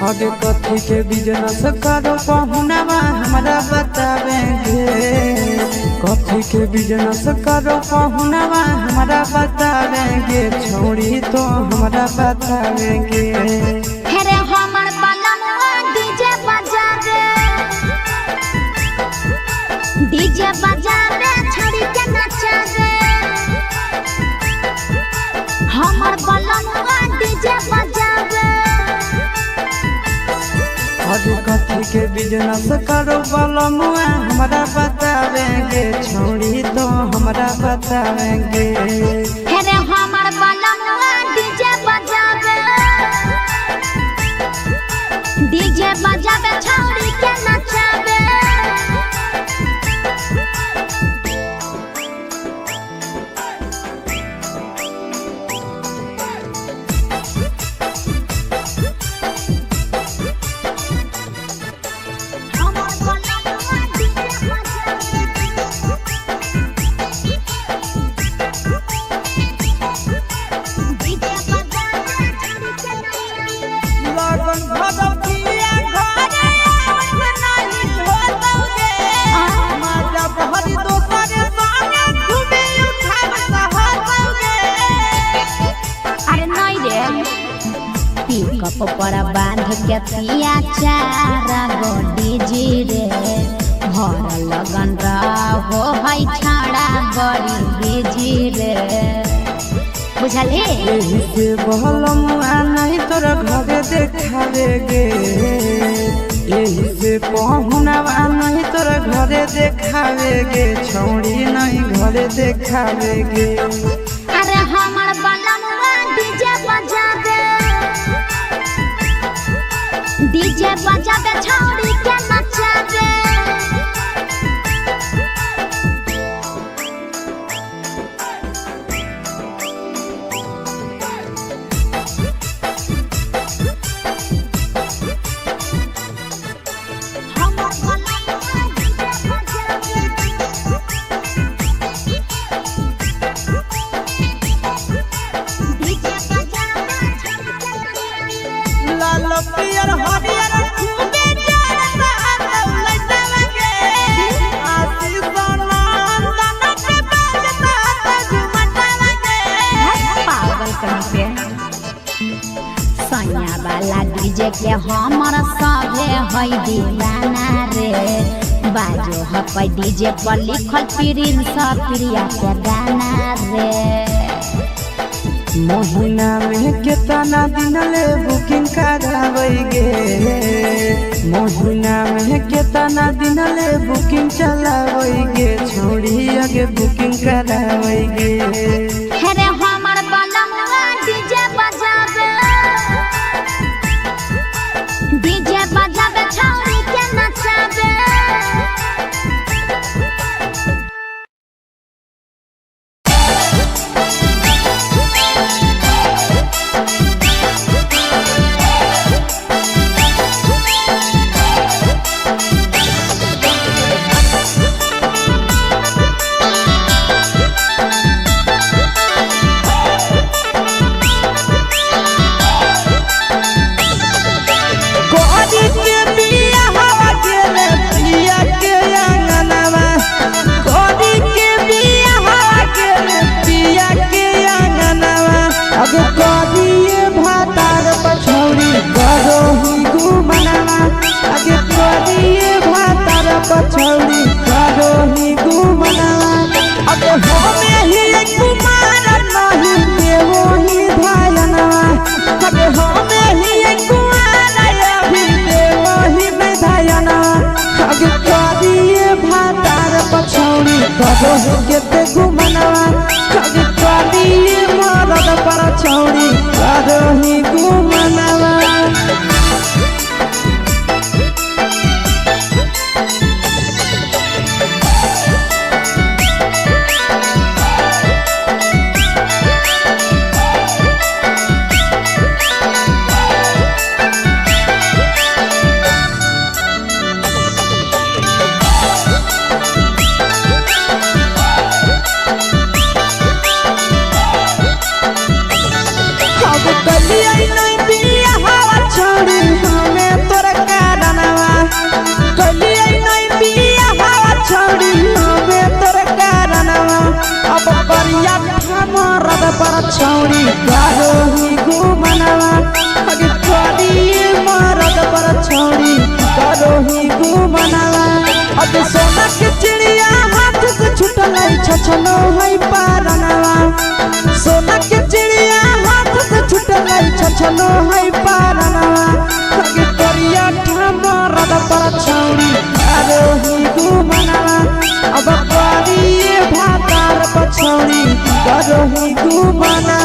आगे कथी के बिजनेस करो पहुनावा हमरा बतावेंगे। कथी के बिजनेस करो पहुनावा हमरा बतावेंगे। छोड़ी तो हमरा बतावेंगे। हेरे हमर बलमुआ डीजे बजा दे, डीजे बजा दे छोड़ी के नचा दे। हमर बलमुआ डीजे बजा दे। आगे कथी के बिजनेस करो बलमुआ हमरा बतावेंगे। छोड़ी तो हमरा बतावेंगे। हेरे हमर बलमुआ डीजे बजा दे, डीजे बजा दे छोड़ी के नचा दे। कप पर बांध के पिया चारा गोडी जी रे। भर लगन रहो है छाड़ा बड़ी बीजी रे। बुझले यही से बलमुआ नहीं तोरा घरे देखावेगे। यही से पहुनावा नहीं तोरा घरे देखावेगे। छोड़ी नहीं घरे देखावेगे। अरे हमर बलमुआ डीजे बजा दे, डीजे बजा दे छोड़ी के नचा दे। सैया वाला डीजे के हमर सभे है दीवाना रे। बाजो है डीजे पर लिखल प्रिंस प्रिया के गाना रे। महीना में कितना दिन ले बुकिंग करावेगे। महीना में कितना दिन ले बुकिंग चलावेगे। छोड़ी आगे बुकिंग करावेगे। हेरे हमर बलमुआ डीजे बजा दे, डीजे बजा दे छोड़ी के नचा दे। पछौड़ी करो ही घुमनावा। अब हमें ही कुमार नहीं देवो ही धायनवा। अब हमें ही कुमार अभी देवो ही धायनवा। अब करिए भातार पछौड़ी करो ही केते घुमनावा। अब करिए मरद पछौड़ी करो ही घुमनावा। कलिया नहीं पिया हवा छोड़ी हमें पर छौड़ी करोही घुमनवा अगे करिए मरद पर छौड़ी करोही घुमनवा अगे सोना के चिड़िया हाथ से छूटल छछनो है पारनवा सोना के चिड़िया हाथ से छूटल छछनो है पारनवा अगे करिया मरद पर छौड़ी करोही घुमनवा अब करिए भातार पर छौड़ी करोही घुमनवा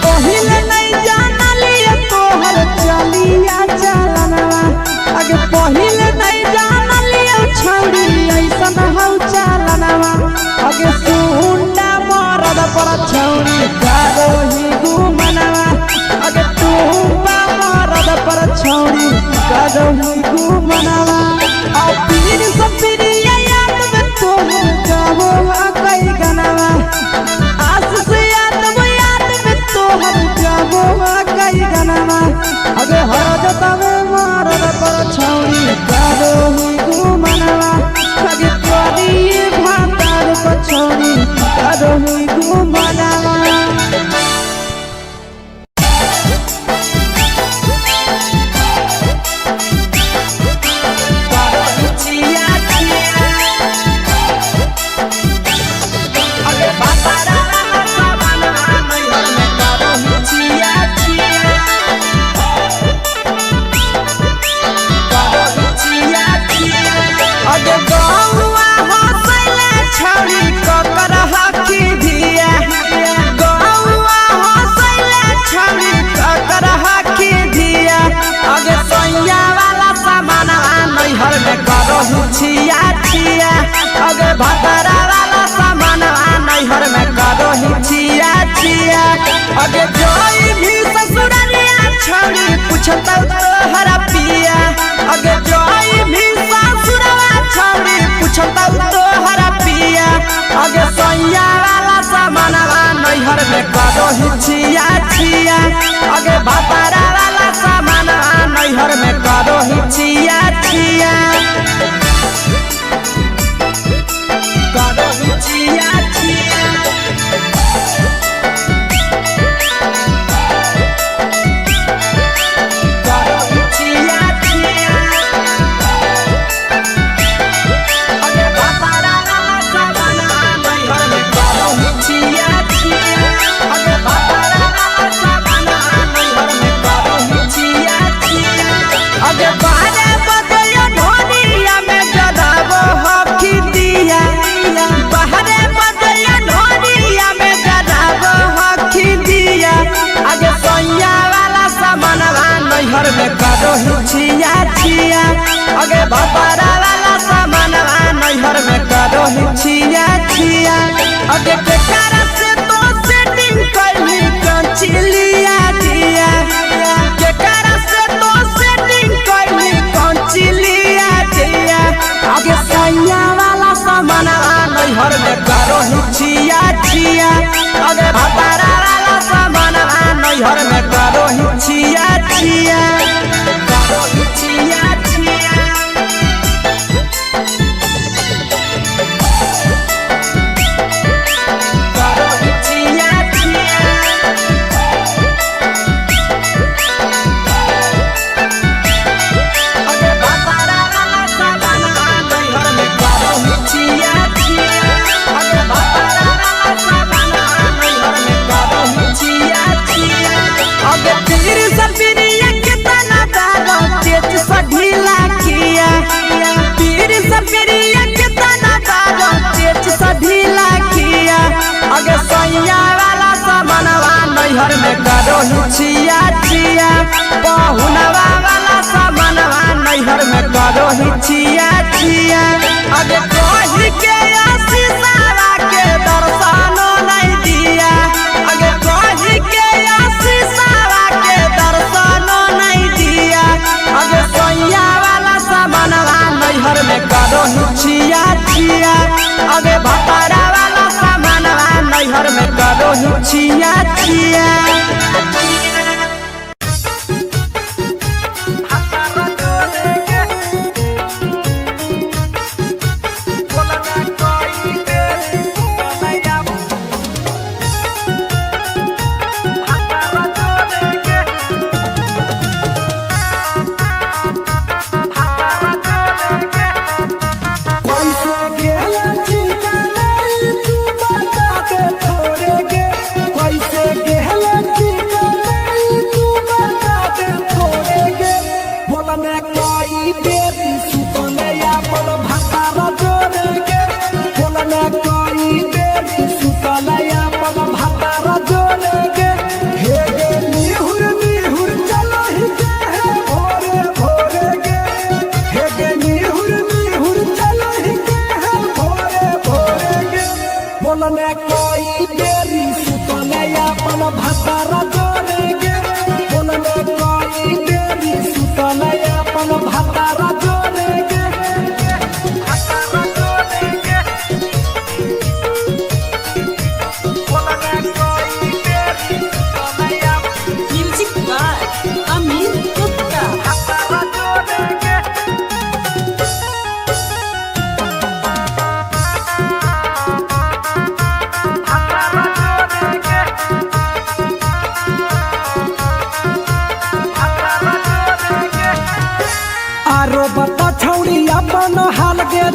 पहिले नहीं जानलिए तोहर चलिया चलनवा अगे पहिले नहीं जानलिए छौड़ी ऐसन हौ चलनवा अगे सुंडा मरद पर छौड़ी करोही घुमनवा अगे टूपा मरद पर छौड़ी करोही घुमनवा आ पीर सब पीरिया याद में तोहर गावो कई गनवा आस से अगे हरजता में मरद पर छौड़ी करोही घुमनवा अगे करिए भातार पर छौड़ी करोही घुमनवा छिया छिया अगे भतरा वाला सामान नैहर में करोही छिया छिया अगे जोई भी ससुरलिया छौड़ी पूछता तोहरा पिया अगे जोई भी ससुरवा छौड़ी पूछता तोहरा पिया अगे सैया वाला सामान नैहर में करोही छिया छिया अगे भतरा वाला सामान नैहर में करोही छिया छिया करोही छिया छिया करोही छिया छिया अगे भतरा वाला सामान नैहर में करोही छिया छिया अगे भतरा वाला सामान नैहर में करोही छिया छिया अगे बारे बदलियो ढोलिया में जदाबो हकी दिया बाहरे बदलियो ढोलिया में जदाबो हकी दिया अगे सैया वाला सामान नैहर में करोही छिया छिया अगे भतरा वाला सामान नैहर में करोही छिया छिया अगे केकरा से तो सेटिंग करली कंचिलिया दिया केकरा से तो सेटिंग करली कंचिलिया दिया अगे सैया वाला सामान नैहर में करोही छिया छिया अगे भतरा वाला सामान नैहर में करोही छिया छिया करोही छिया छिया करोही छिया छिया अगे भतरा वाला सामान नैहर में करोही छिया छिया अगे भतरा वाला सामान नैहर में करोही छिया छिया अगे पीर सब पीरिया कितना दारो तेज सढीला किया पीर सब पीरिया कितना दारो तेज सढीला किया अगे सैया वाला सामान नैहर में करोही छिया छिया पहुनवा वाला सामान नैहर में करोही छिया छिया अगे कही के आशीषवा के दर्शनो नहीं दिया अगे कही के आशीषवा छिया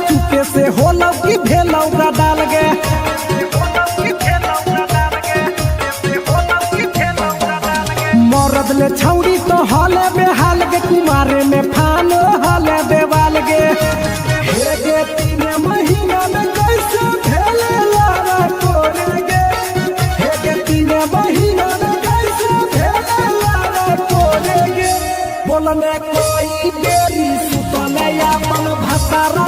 चुपे से होलौ की भेलौ का डाल गे मरद ले छौड़ी तो हले बेहाल गे कुमारे में फान हले देवाल गे हे गे 3 महीना में कैसे भेले लारा कोरे गे हे गे 3 महीना में कैसे भेले लारा कोरे गे बोलने कोई देरी सुतले अपन भतारा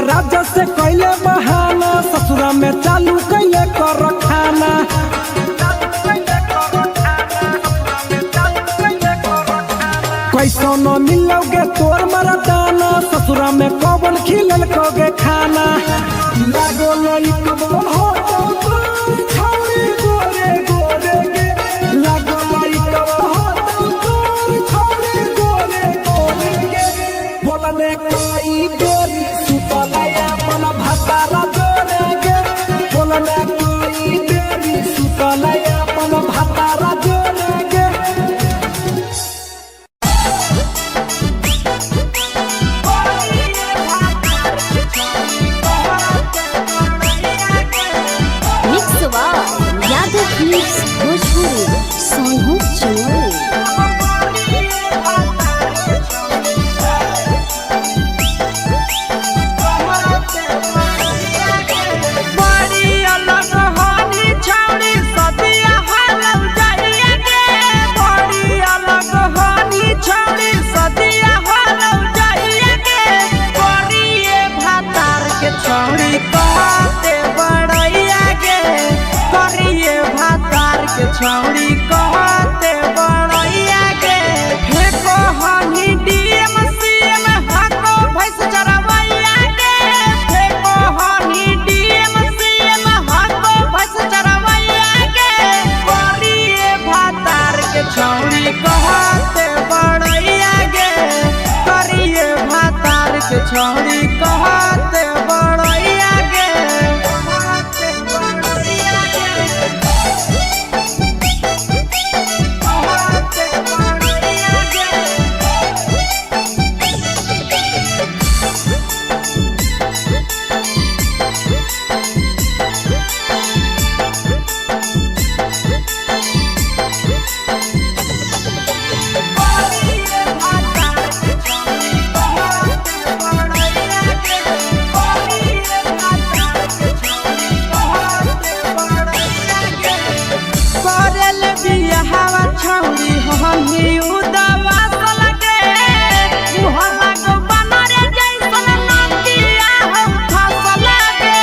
राजा से कैले बहाना ससुरा में चालू कैले कर खाना कैसो न मिलोगे तोर मरदाना ससुरा में कौन खिलल कोगे खाना लागो लई कब हो छौरी गोरे गोरे गे लागो लई कब हो छौरी गोरे गोरे गे बोलने कोई देरी भतारा जोरे गे बोलने कोई देरी सुतले अपन भतारा जोरे गे मिक्सवा यादव फिल्म्स भोजपुरी सोनू चोरी छौड़ी कहते बड़ैया के फेको हनी डीएम सीएम हाको भैंस चरवैया के फेको हनी डीएम सीएम हाको भैंस चरवैया के करिए भातार के छौड़ी कहते बड़ैया के करिए भातार के छौड़ी कहते बड़ैया के करल बियाहवा छौरी हमी उदवा लगे मुहला को बनरे जैसन नंदिया हम फसल लगे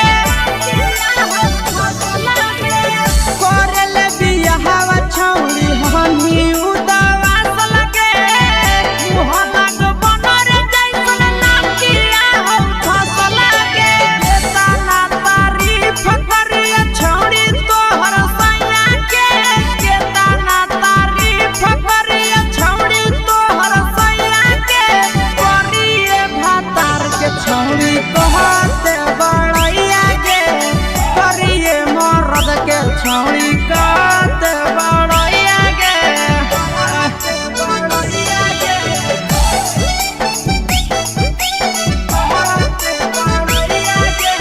करल बियाहवा छौरी हमी उदवा लगे मुहला को बनरे जैसन नंदिया हम फसल लगे तना तारीफ करिया छौरी तोहर सैया के तना तारीफ करिया छौरी तोहर सैया के करिए भातार के छौरी कहते बड़ैया गे करिए मर्द के छौरी कहते बड़ैया गे बड़ैया गे कहते बड़ैया गे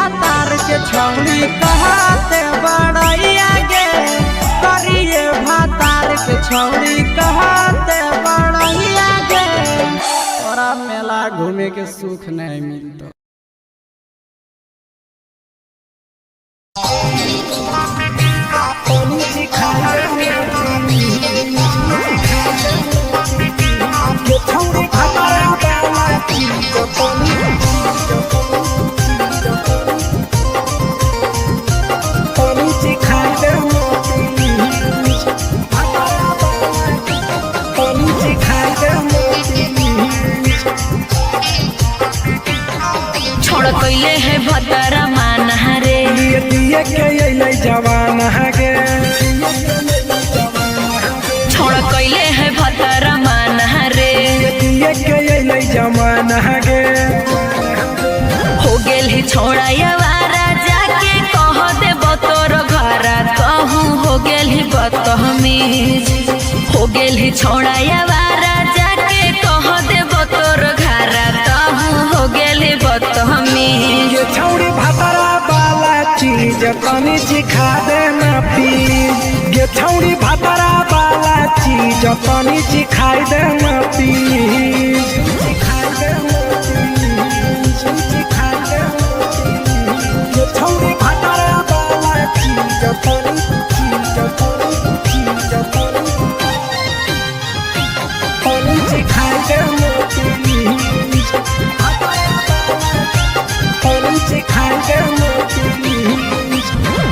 छौरी कहते बड़ैया गे करिए भातार के छौरी कहते बड़ैया गे तोरा मेला घूमे के सुख नहीं मिलता छोड़ कैले है भतरा मान रे दिए के अइलै जवान गे छोड़ कैले है भतरा मान रे दिए के अइलै जवान गे हो गेल ही छोड़ा यावारा जाके कह दे तोर घरा कहूँ हो गेल ही बदतमीज हो गेल ही छोड़ा यावारा जाके कह दे तोर घरा कहूँ हो गेल ही बदतमीज छौरी भातरा वाला चीज तनी सिखा देना प्लीज गे छौरी भातरा वाला चीज तनी सिखाई देना प्लीज सिखाई देना प्लीज सिखाई देना गे छौरी भातरा वाला चीज तनी सिखाई देना प्लीज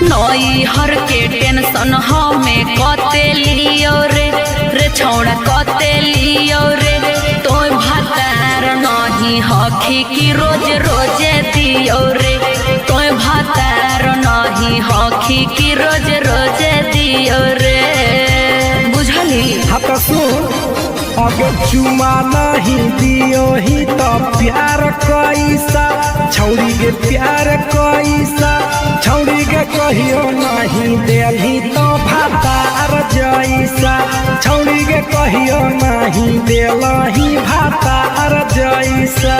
नई हर के टेंशन हमें कते लियो रे छौड़ा कते लियो रे तो भातार नहीं हखी की रोज रोजे दियो रे तो भातार नहीं हखी की रोज रोजे दियो रे बुझली हाथ सुन अगर चुमा नहीं दियो ही तो प्यार कैसा छौरी के प्यार कैसा छौरी के कहियो नहीं देली तो भातार जैसा छौरी के कहियो नहीं देलही भातार जैसा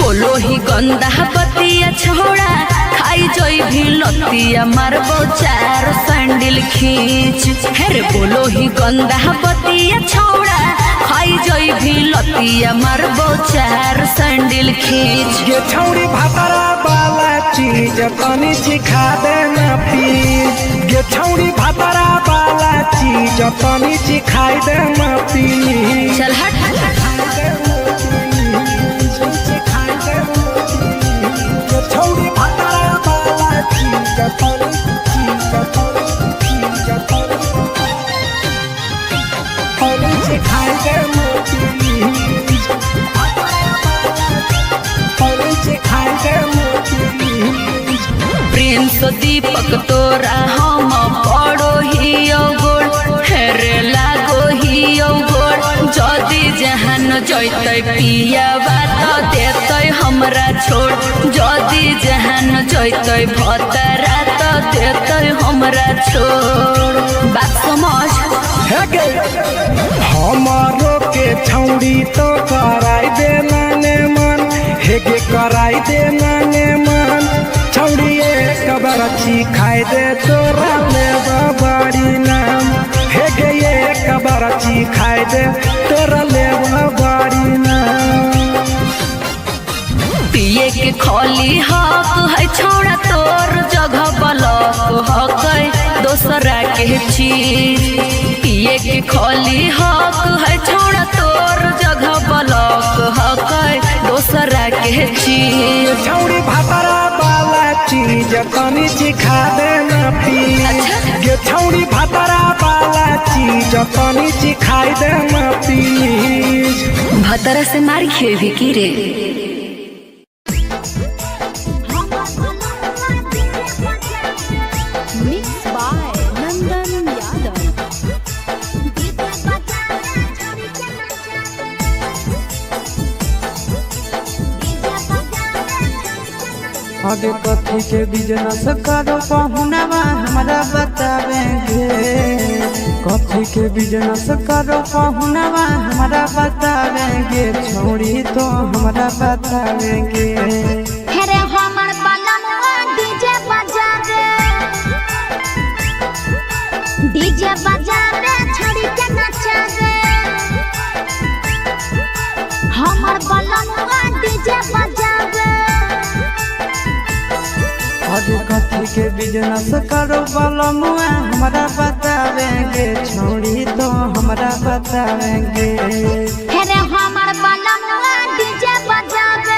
बोलो ही गंदा बतिया छोड़ा खाई जोई भी लतिया मारबो चार सैंडल खींच हेरे बोलो ही गंदा बतिया छोड़ा खाई जोई भी लतिया मारबो चार सैंडल खींच ये छौरी भातरा वाला चीज तनी सिखा देना प्लीज ये छौरी भातरा वाला चीज तनी सिखाई देना प्लीज चल हट छौरी भातरा प्रिंस दीपक तोरा हम पड़ो ही गोड़ हेरे लागो ही गोड़ जदि जहान जैते पिया बात देते हमरा छोड़ जदि जहान जैते भतरा तो देते हमरा छोड़ बात समझ हमारो के छौड़ी तो कराई दे नाने मन हेगे कराई दे नाने मन छौड़ी एक बरछी खाई दे तोरा ले बड़ी नाम हेगे एक बरछी खाई दे तोरा ले बड़ी नाम पिए के खोली हक है छोड़ा तोर जगह बलक हक दोसरा के चीज पिए के खोली हक है छोड़ा तोर जगह बलक हक दोसरा के चीज छौड़ी भातरा वाला चीज तनी चिखा दे ना प्लीज गे छौड़ी भातरा वाला चीज तनी चिखाई दे ना प्लीज भतरा से मार खेबी की रे आगे कथी के बिजनेस करो पहुनवा हमरा बतावेंगे कथी के बिजनेस करो पहुनवा हमरा बतावेंगे छोड़ी तो हमरा बतावेंगे हेरे हमर बलमुआ डीजे बजावे छड़ी के नचावे हमर बलमुआ डीजे बजावे आगे कथी के बिजनेस करो बलमुआ हमरा बतावेंगे छोड़ी तो हमरा बतावेंगे हेरे हमर बलमुआ डीजे बजावे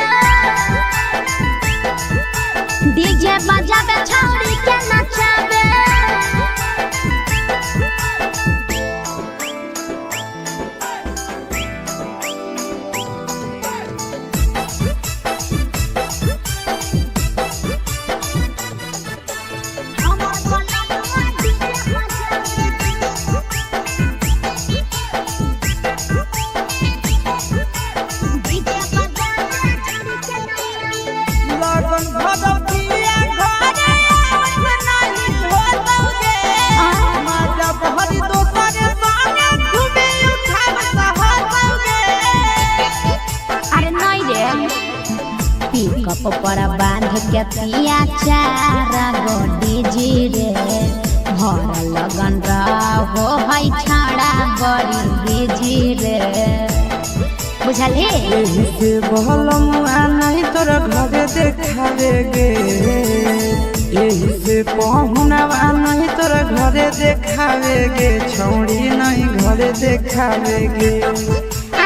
छड़ी के नचावे पर बांध के पिया चारा गोडी जी रे भर लगन रहो है छाड़ा बड़ी बीजी रे बुझली यही से बलमुआ नहीं तोरा घरे देखावेगे यही से पहुनवा नहीं तोरा घरे देखावेगे छोड़ी नहीं घरे देखावेगे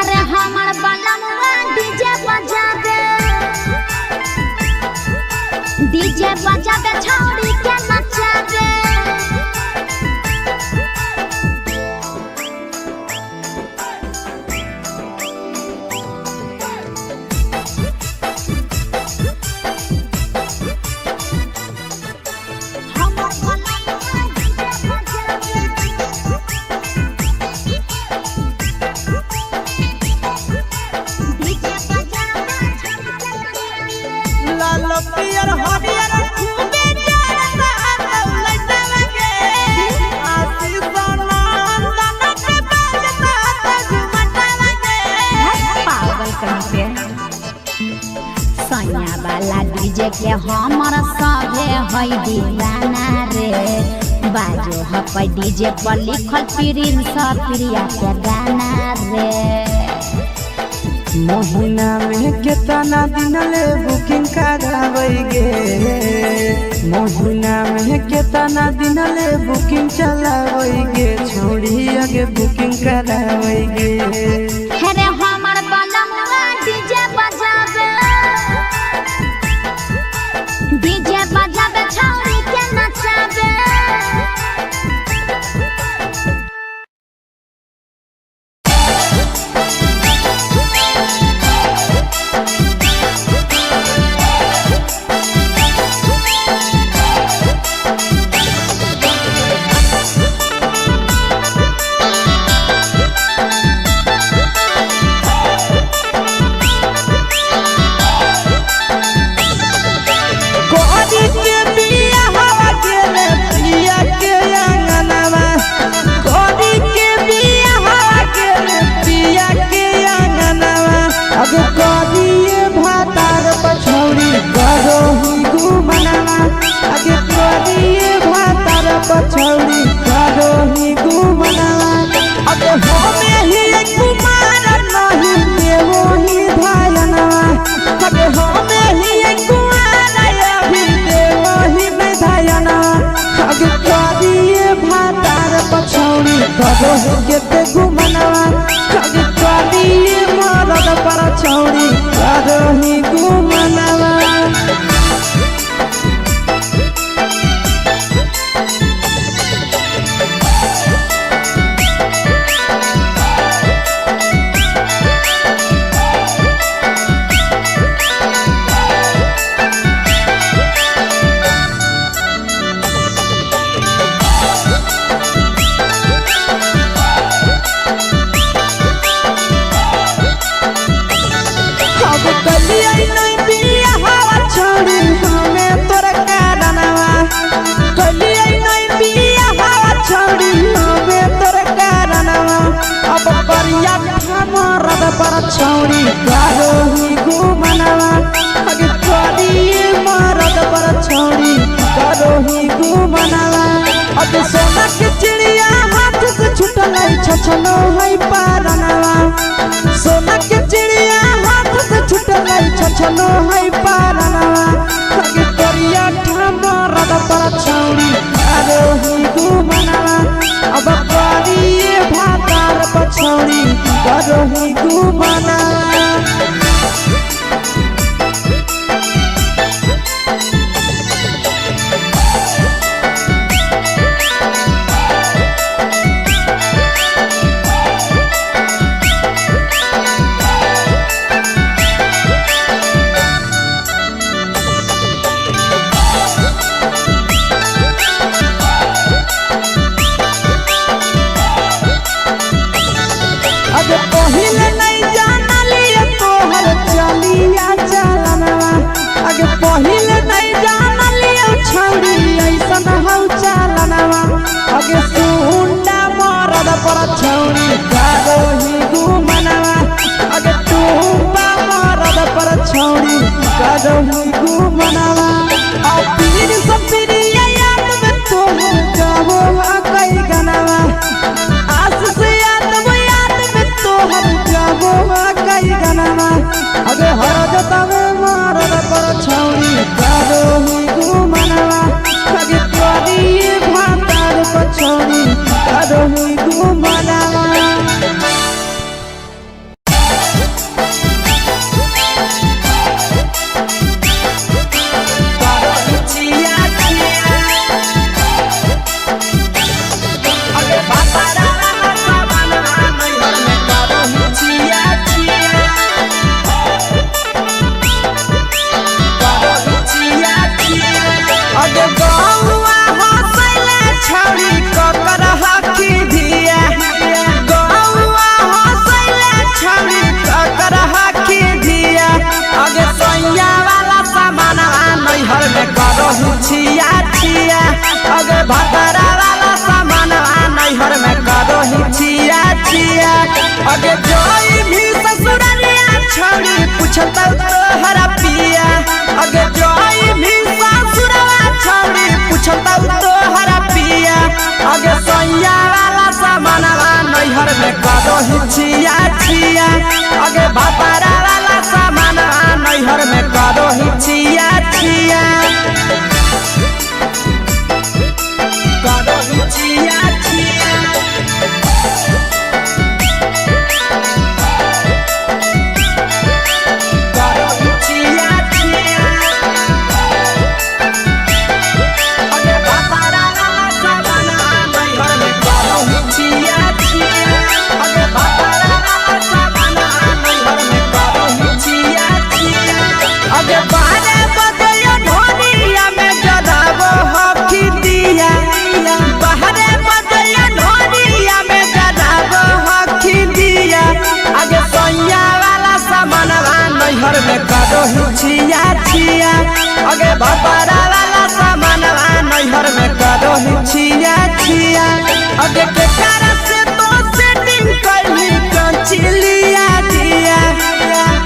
अरे हमर बलमुआ डीजे बजावे छौड़ी के नचावे सैया वाला डीजे के हमर सभे है दीवाना रे बाजो हपै डीजे पर लिखल प्रिंस प्रिया के गाना रे महीना में कितना दिन ले बुकिंग करावेगे महीना में कितना दिन ले बुकिंग चलावेगे छोड़ी आगे बुकिंग करावेगे हेरे हमर बलमुआ डीजे बजावे छौड़ी के नचावे करो केते घुमनवा आगे करी मरद पर छौड़ी करो ही घुमनवा पर छौड़ी करो ही घुमनवा आगे करी मरद पर छौड़ी करो ही घुमनवा अब सोना के चिड़िया हाथ से छूटल छछनो है पारनवा सोना के चिड़िया हाथ से छूटल छछनो है पारनवा आगे करिया मरद पर छौड़ी करो ही घुमनवा अब करी भातार पर छौड़ी करो ही घुमनवा पहिले नहीं जानलिए तोहर चलिया चलनवा आगे पहिले नहीं जानलिए छौड़ी ऐसन हौ चलनवा आगे सुंडा मरद पर छौड़ी करो ही घुमनवा आगे टूपा मरद पर छौड़ी करो ही घुमनवा आ पीर सब पीरिया याद में तोहर गावो कई गनवा आस से कई गनवा अगे हरद तवे मरद पर छौड़ी करो ही घुमनवा आगे करी भातार पर छौड़ी करो ही घुमनवा छिया छिया अगे भतरा वाला सामान नैहर में करो ही छिया छिया अगे जोई भी ससुरालिया छौड़ी पूछता तोहरा पिया अगे जोई भी ससुरवा छौड़ी पूछता तोहरा पिया अगे सैया वाला सामान नैहर में करो ही छिया छिया अगे भतरा वाला सामान नैहर में करो ही छिया छिया करो ही छिया छिया करो ही छिया छिया अगे भतरा वाला सामान नैहर में करो ही छिया छिया अगे भतरा वाला सामान नैहर में करो ही छिया छिया अगे बारे बदयो ढोनिया में जदाबो हकी दिया बाहरे बदयो ढोनिया में जदाबो हकी दिया आगे सैया वाला सामान नैहर में करो ही छिया छिया आगे भतरा वाला सामान नैहर में करो ही छिया छिया आगे के cara से तो सेटिंग कइली कंचिलिया दिया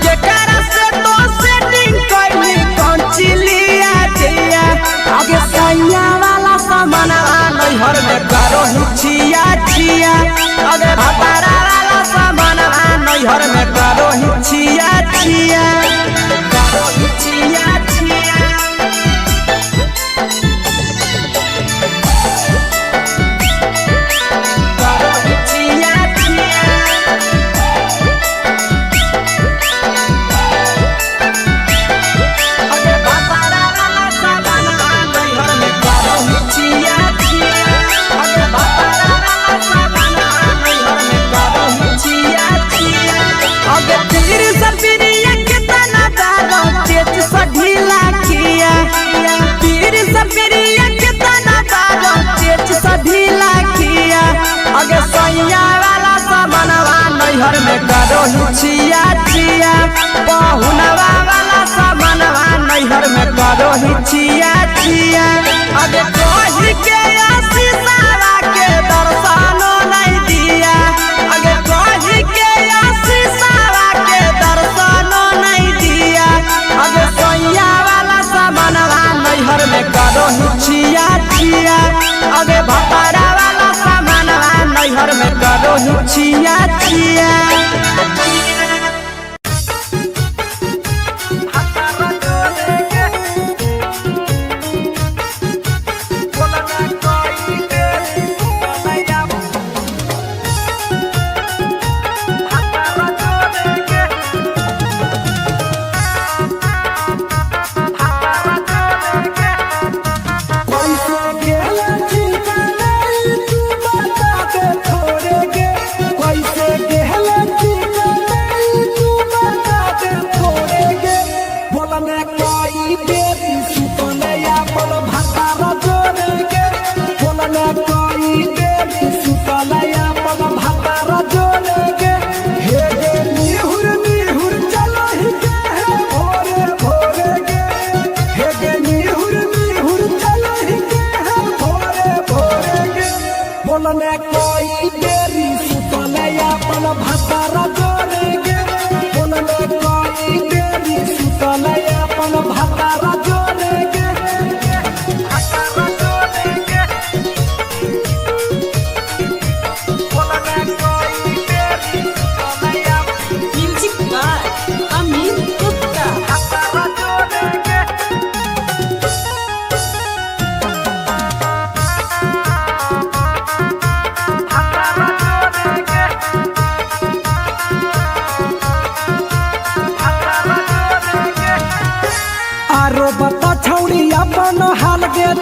के cara से तो सेटिंग कइली कंचिलिया दिया आगे सैया वाला सामान नैहर में करो ही छिया छिया आगे भतरा वाला सामान नैहर में करो ही छिया छिया करो ही छिया छिया करो ही करो हिचिया चिया पहुनवा वाला सामानवा नैहर में करो हिचिया चिया अबे कही के आशीषवा के दर्शनो नहीं दिया अबे कही के आशीषवा के दर्शनो नहीं दिया अबे सोया वाला सामानवा नैहर में करो हिचिया चिया अबे भतारा वाला सामानवा नैहर में करो हिचिया चिया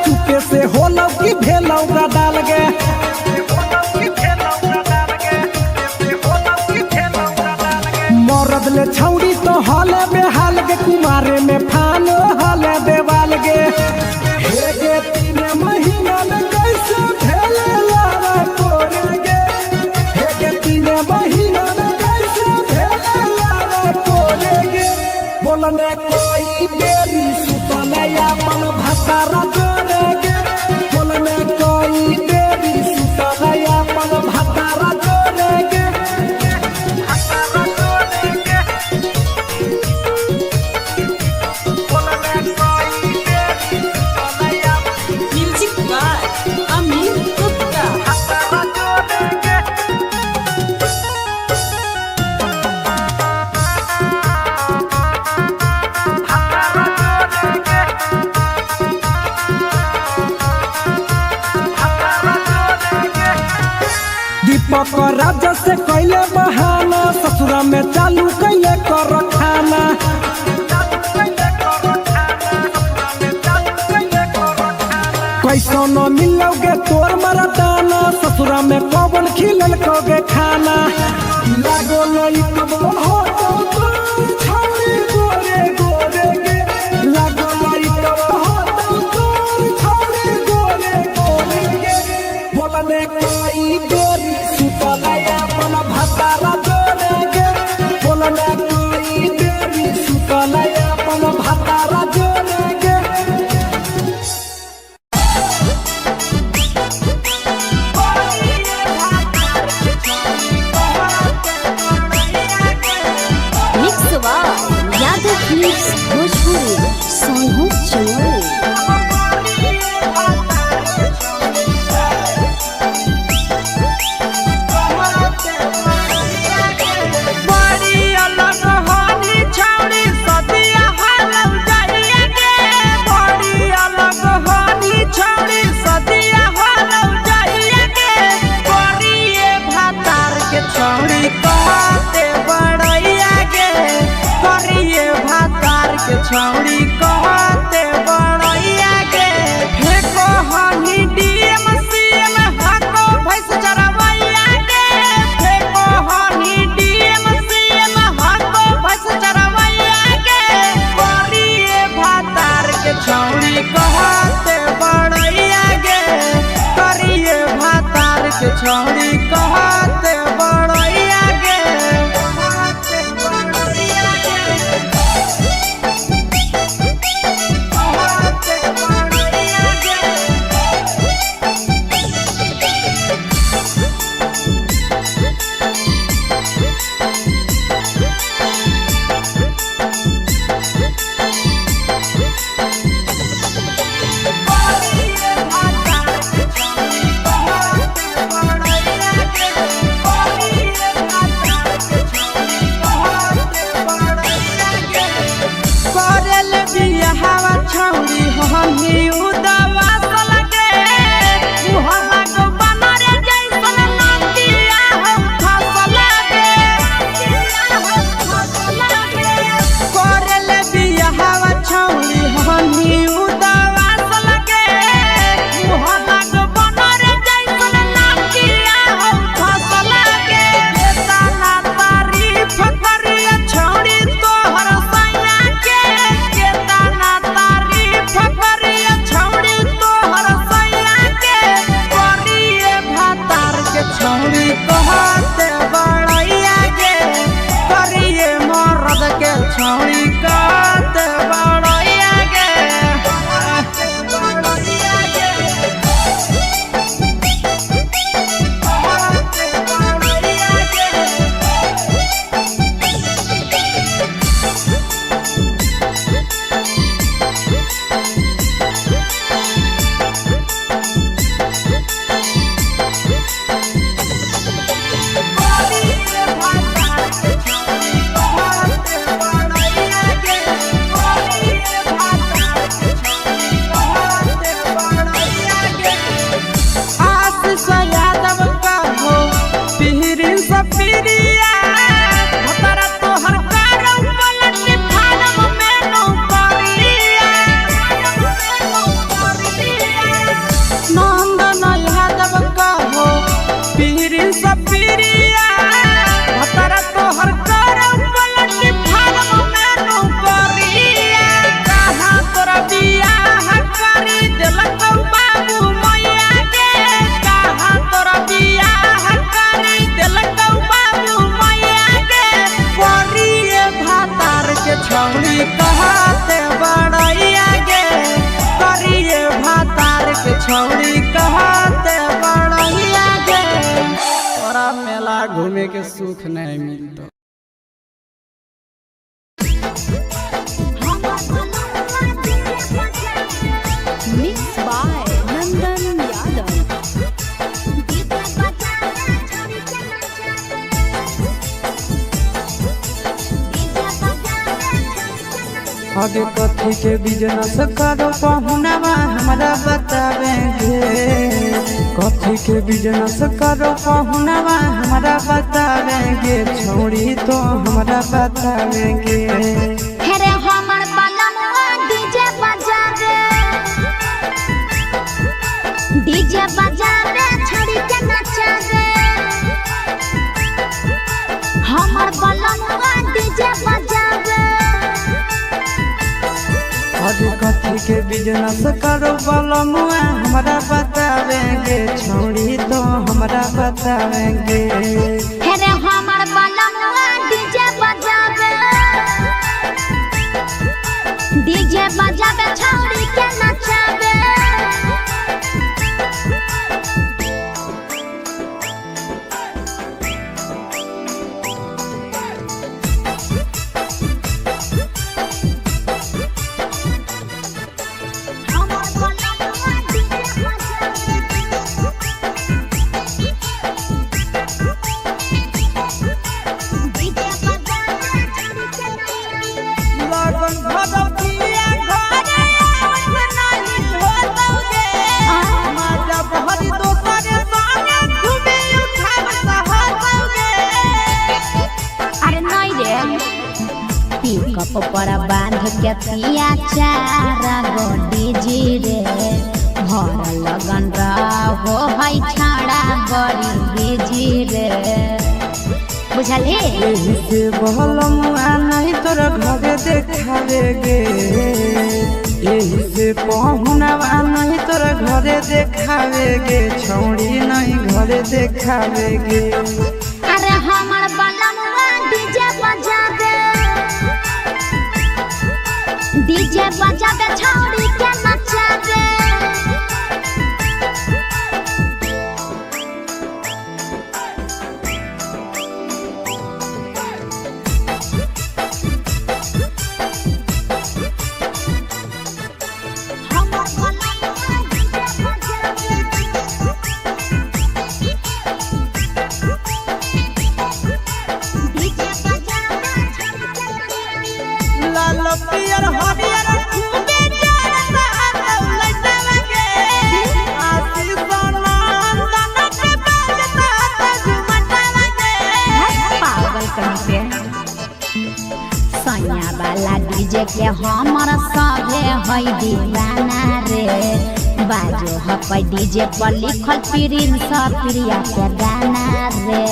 चुपे से होलौ की भेलौ डाल गे मरद ले छौड़ी तो हले बेहाल गे कुमारे में फान हले देवाल गे हे गे 3 महीना में कैसे भेले लावा तोरे गे हे गे 3 महीना में कैसे भेले लावा तोरे गे बोलने कोई बेरी सुतलया मन भतारा राजा से कैले बहाना ससुरा में चालू कैले कर खाना कैसो न मिलोगे तोर मरदाना ससुरा में पवन खिलल कोगे खाना लागो लई कब हो तो छौरी गोरे गोरे गे लागो लई कब हो तो छौरी गोरे गोरे गे बोलने कोई गोरी सुतलया मन भतारा जोरे गे बोलने कोई गोरी सुतलया मन भतारा जोरे गे छौड़ी कहते बड़ैया के फेको हनी डीएम सीएम हको भैंस चरवैया के फेको हनी डीएम सीएम हको भैंस चरवैया के बड़िए भातार के छौड़ी कहते बड़ैया के करिए भातार के छौड़ी कहते बड़ैया के बाबू मैया गे कहा तोरा बियाह करी दिलकौ बाबू मैया गे करिए भातार के छौड़ी कहते बड़ैया गे करिए भातार के छौड़ी कहते बड़ैया गे तोरा मेला घूमे के सुख नहीं मिलतो। Mixed by Nandan Yadav. आगे कथी के बिजनेस करो पहुनावा हमरा बतावेंगे कथी के बिजनेस करो पहुनावा हमरा बतावेंगे छौड़ी तो हमरा बतावेंगे हेरे हमर बलमुआ डीजे बजा रे छोड़ी के नचा रे हमर बलमुआ डीजे बजा रे आगे कथी के बिजनेस करो बलमुआ हमरा बतावेंगे छौड़ी तो हमरा बतावेंगे हेरे हमर बलमुआ डीजे बजा रे छोड़ी के नचा रे लगन भदौतिया घरे नहीं होतौगे माजा बहरी दोसरे संगे घूमे उठाव सहतौगे अरे नहीं रे पिकअप पर बांध के पिया चारा गोडी जी रे भर लगन रहो है छाड़ा बड़ी बेजी रे बुझली यही से बहलमुआ नहीं तोरा घरे देखावेगे यही से पहुनावा नहीं तोरा घरे देखावेगे छौड़ी नहीं घरे देखावेगे अरे हमर बलमुआ डीजे बजा दे छौड़ी के नचा दे लाल पियर हरियर खूबे चरता दौलतवगे आशीष नंदन के बाजता झुमटवगे पागल कहीं पे सैया वाला डीजे के हमर सभे है दीवाना रे बाजो हपै डीजे पर लिखल प्रिंस प्रिया के गाना रे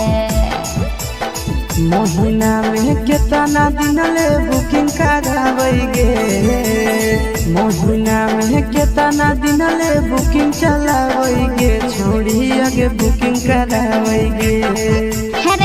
महीना में कितना दिन ले बुकिंग करावेगे महीना में कितना दिन ले बुकिंग चलावेगे छौड़ी आगे बुकिंग करावेगे हेरे